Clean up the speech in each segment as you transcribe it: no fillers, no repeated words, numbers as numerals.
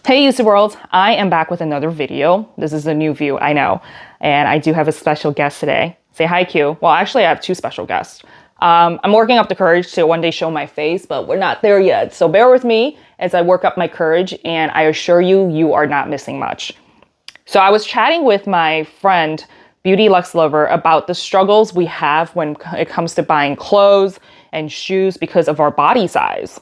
Hey YouTube world, I am back with another video. This is a new view, I know. And I do have a special guest today. Say hi, Q. Well, actually I have two special guests. I'm working up the courage to one day show my face, but we're not there yet. So bear with me as I work up my courage, and I assure you, you are not missing much. So I was chatting with my friend, Beauty Lux Lover, about the struggles we have when it comes to buying clothes and shoes because of our body size,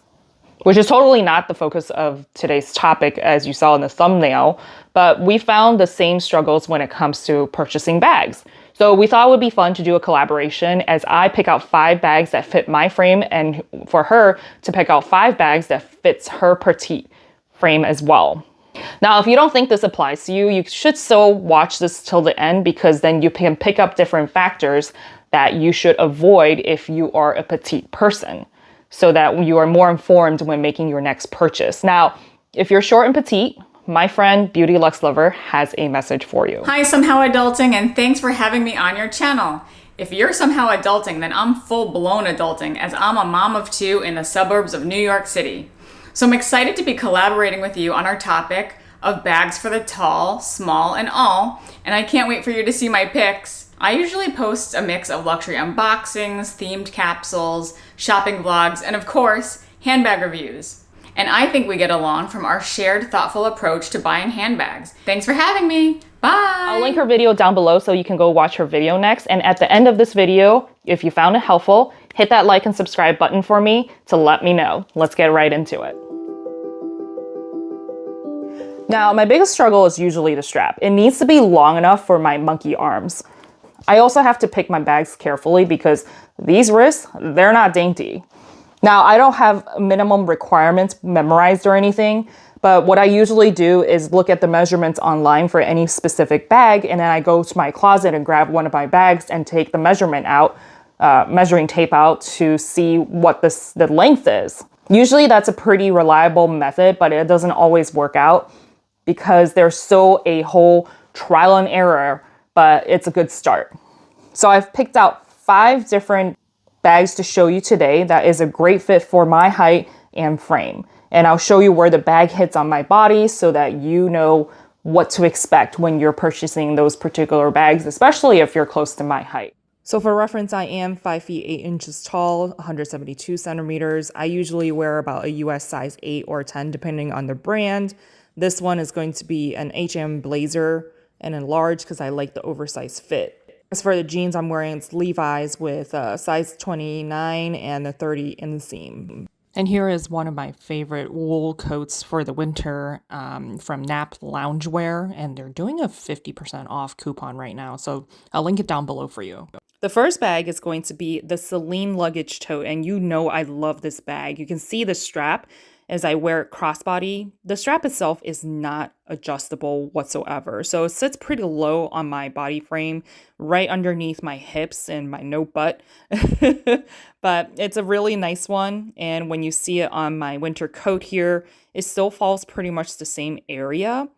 which is totally not the focus of today's topic, as you saw in the thumbnail, but we found the same struggles when it comes to purchasing bags. So we thought it would be fun to do a collaboration as I pick out 5 bags that fit my frame and for her to pick out 5 bags that fits her petite frame as well. Now, if you don't think this applies to you, you should still watch this till the end because then you can pick up different factors that you should avoid if you are a petite person, so that you are more informed when making your next purchase. Now, if you're short and petite, my friend Beauty Lux Lover has a message for you. Hi, Somehow Adulting, and thanks for having me on your channel. If you're somehow adulting, then I'm full-blown adulting, as I'm a mom of 2 in the suburbs of New York City. So I'm excited to be collaborating with you on our topic of bags for the tall, small, and all, and I can't wait for you to see my pics. I usually post a mix of luxury unboxings, themed capsules, shopping vlogs, and of course, handbag reviews. And I think we get along from our shared thoughtful approach to buying handbags. Thanks for having me. Bye. I'll link her video down below so you can go watch her video next. And at the end of this video, if you found it helpful, hit that like and subscribe button for me to let me know. Let's get right into it. Now, my biggest struggle is usually the strap. It needs to be long enough for my monkey arms. I also have to pick my bags carefully because these wrists, they're not dainty. Now, I don't have minimum requirements memorized or anything, but what I usually do is look at the measurements online for any specific bag, and then I go to my closet and grab one of my bags and take the measurement out, measuring tape out to see what the length is. Usually that's a pretty reliable method, but it doesn't always work out because there's still a whole trial and error, but it's a good start. So I've picked out 5 different bags to show you today that is a great fit for my height and frame. And I'll show you where the bag hits on my body so that you know what to expect when you're purchasing those particular bags, especially if you're close to my height. So for reference, I am 5 feet 8 inches tall, 172 centimeters. I usually wear about a US size 8 or 10, depending on the brand. This one is going to be an H&M blazer and enlarged because I like the oversized fit. As for the jeans I'm wearing, it's Levi's with size 29 and a 30 inseam. And here is one of my favorite wool coats for the winter from Nap Loungewear, and they're doing a 50% off coupon right now, so I'll link it down below for you. The first bag is going to be the Celine luggage tote, and you know I love this bag. You can see the strap as I wear it crossbody. The strap itself is not adjustable whatsoever, so it sits pretty low on my body frame, right underneath my hips and my no butt. But it's a really nice one, and when you see it on my winter coat here, it still falls pretty much the same area.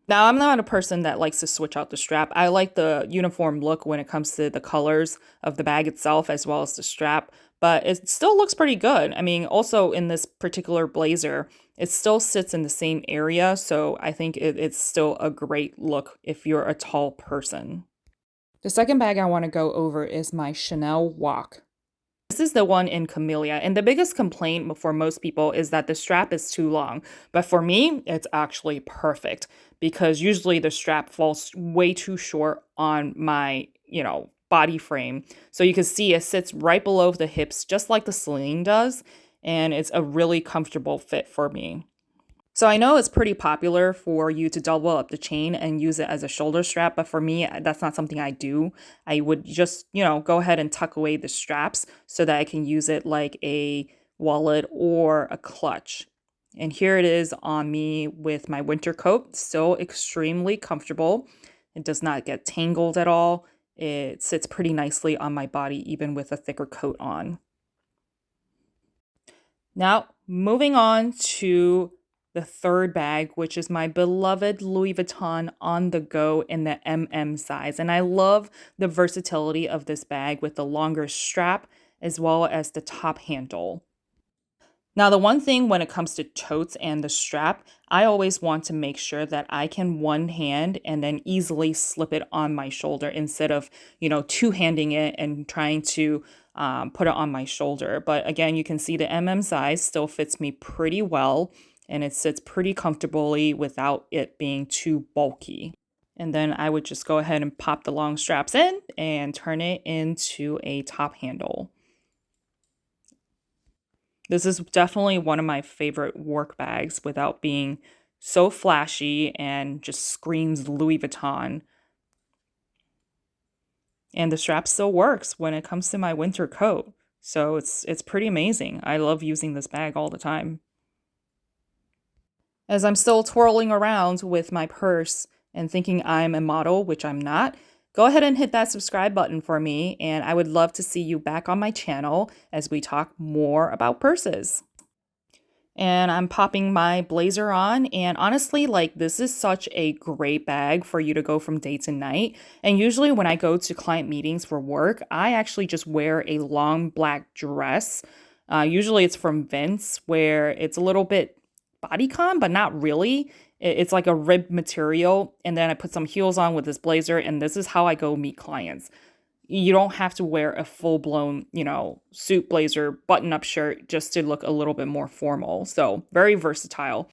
Now, I'm not a person that likes to switch out the strap. I like the uniform look when it comes to the colors of the bag itself as well as the strap, but it still looks pretty good. I mean, also in this particular blazer, it still sits in the same area, so I think it's still a great look if you're a tall person. The second bag I want to go over is my Chanel Walk. This is the one in Camellia, and the biggest complaint for most people is that the strap is too long. But for me, it's actually perfect because usually the strap falls way too short on my, body frame. So you can see it sits right below the hips, just like the Celine does, and it's a really comfortable fit for me. So I know it's pretty popular for you to double up the chain and use it as a shoulder strap, but for me, that's not something I do. I would just, go ahead and tuck away the straps so that I can use it like a wallet or a clutch. And here it is on me with my winter coat, still extremely comfortable. It does not get tangled at all. It sits pretty nicely on my body, even with a thicker coat on. Now, moving on to the third bag, which is my beloved Louis Vuitton On The Go in the MM size. And I love the versatility of this bag with the longer strap as well as the top handle. Now, the one thing when it comes to totes and the strap, I always want to make sure that I can one hand and then easily slip it on my shoulder instead of, two-handing it and trying to put it on my shoulder. But again, you can see the size still fits me pretty well and it sits pretty comfortably without it being too bulky. And then I would just go ahead and pop the long straps in and turn it into a top handle. This is definitely one of my favorite work bags without being so flashy and just screams Louis Vuitton. And the strap still works when it comes to my winter coat. So it's pretty amazing. I love using this bag all the time. As I'm still twirling around with my purse and thinking I'm a model, which I'm not, go ahead and hit that subscribe button for me, and I would love to see you back on my channel as we talk more about purses. And I'm popping my blazer on, and honestly, this is such a great bag for you to go from day to night. And usually when I go to client meetings for work, I actually just wear a long black dress. Usually it's from Vince, where it's a little bit bodycon, but not really. It's like a ribbed material, and then I put some heels on with this blazer, and this is how I go meet clients. You don't have to wear a full-blown, suit blazer, button-up shirt just to look a little bit more formal. So very versatile.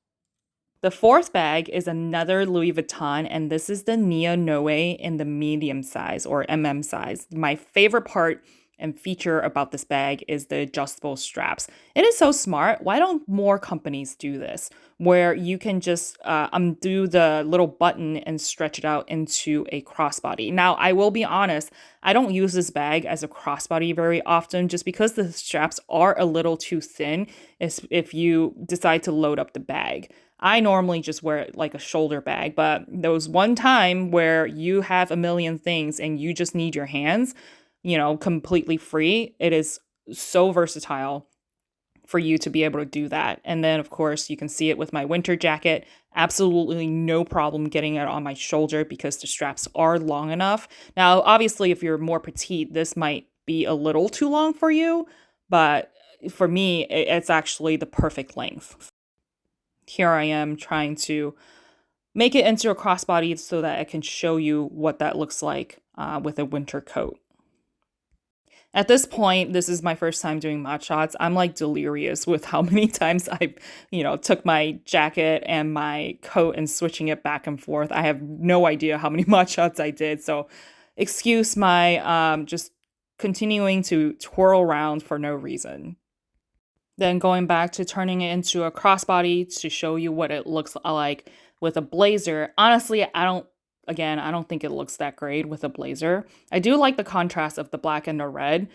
The fourth bag is another Louis Vuitton, and this is the Neo Noe in the medium size or size. My favorite part and feature about this bag is the adjustable straps. It is so smart. Why don't more companies do this? Where you can just undo the little button and stretch it out into a crossbody. Now, I will be honest, I don't use this bag as a crossbody very often just because the straps are a little too thin if you decide to load up the bag. I normally just wear it like a shoulder bag, but there was one time where you have a million things and you just need your hands, completely free. It is so versatile for you to be able to do that. And then, of course, you can see it with my winter jacket. Absolutely no problem getting it on my shoulder because the straps are long enough. Now, obviously, if you're more petite, this might be a little too long for you, but for me, it's actually the perfect length. Here I am trying to make it into a crossbody so that I can show you what that looks like with a winter coat. At this point, this is my first time doing mod shots. I'm delirious with how many times I, took my jacket and my coat and switching it back and forth. I have no idea how many mod shots I did. So excuse my just continuing to twirl around for no reason. Then going back to turning it into a crossbody to show you what it looks like with a blazer. Honestly, I don't think it looks that great with a blazer. I do like the contrast of the black and the red.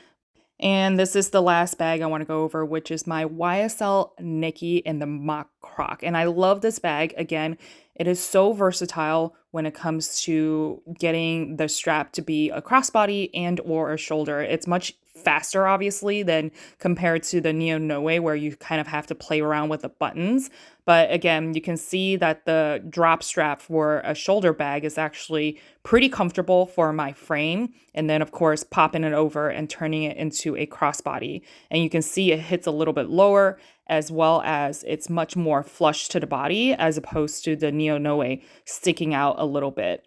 And this is the last bag I want to go over, which is my YSL Nikki in the mock croc. And I love this bag. Again, it is so versatile when it comes to getting the strap to be a crossbody and or a shoulder. It's much faster, obviously, than compared to the Neo Noe, where you kind of have to play around with the buttons. But again, you can see that the drop strap for a shoulder bag is actually pretty comfortable for my frame. And then, of course, popping it over and turning it into a crossbody. And you can see it hits a little bit lower, as well as it's much more flush to the body as opposed to the Neo Noe sticking out a little bit.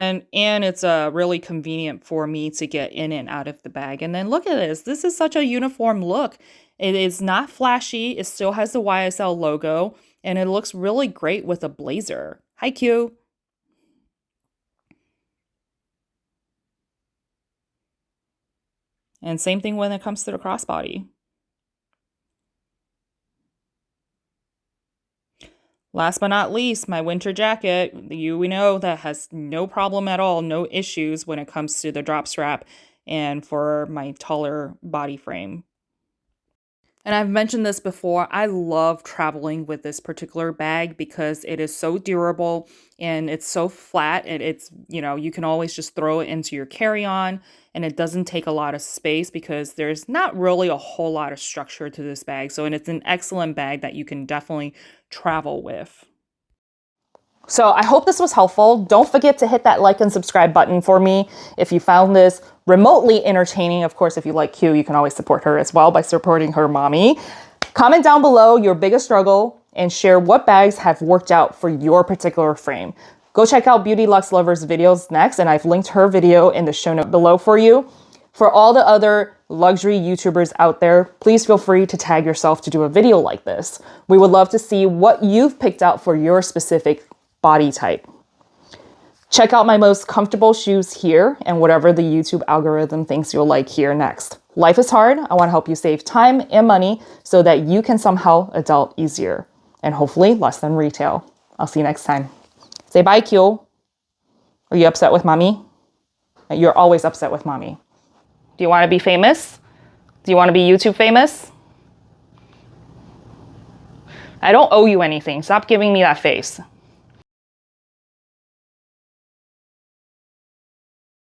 And it's really convenient for me to get in and out of the bag. And then look at this. This is such a uniform look. It is not flashy. It still has the YSL logo. And it looks really great with a blazer. Hi, Q. And same thing when it comes to the crossbody. Last but not least, my winter jacket. We know that has no problem at all, no issues when it comes to the drop strap and for my taller body frame. And I've mentioned this before, I love traveling with this particular bag because it is so durable and it's so flat and it's, you can always just throw it into your carry-on and it doesn't take a lot of space because there's not really a whole lot of structure to this bag. And it's an excellent bag that you can definitely travel with. So I hope this was helpful. Don't forget to hit that like and subscribe button for me if you found this remotely entertaining. Of course, if you like Q, you can always support her as well by supporting her mommy. Comment down below your biggest struggle and share what bags have worked out for your particular frame. Go check out Beauty Luxe Lover's videos next, and I've linked her video in the show note below for you. For all the other luxury YouTubers out there, please feel free to tag yourself to do a video like this. We would love to see what you've picked out for your specific body type. Check out my most comfortable shoes here and whatever the YouTube algorithm thinks you'll like here next. Life is hard. I want to help you save time and money so that you can somehow adult easier and hopefully less than retail. I'll see you next time. Say bye, Q. Are you upset with mommy? You're always upset with mommy. Do you want to be famous? Do you want to be YouTube famous? I don't owe you anything. Stop giving me that face.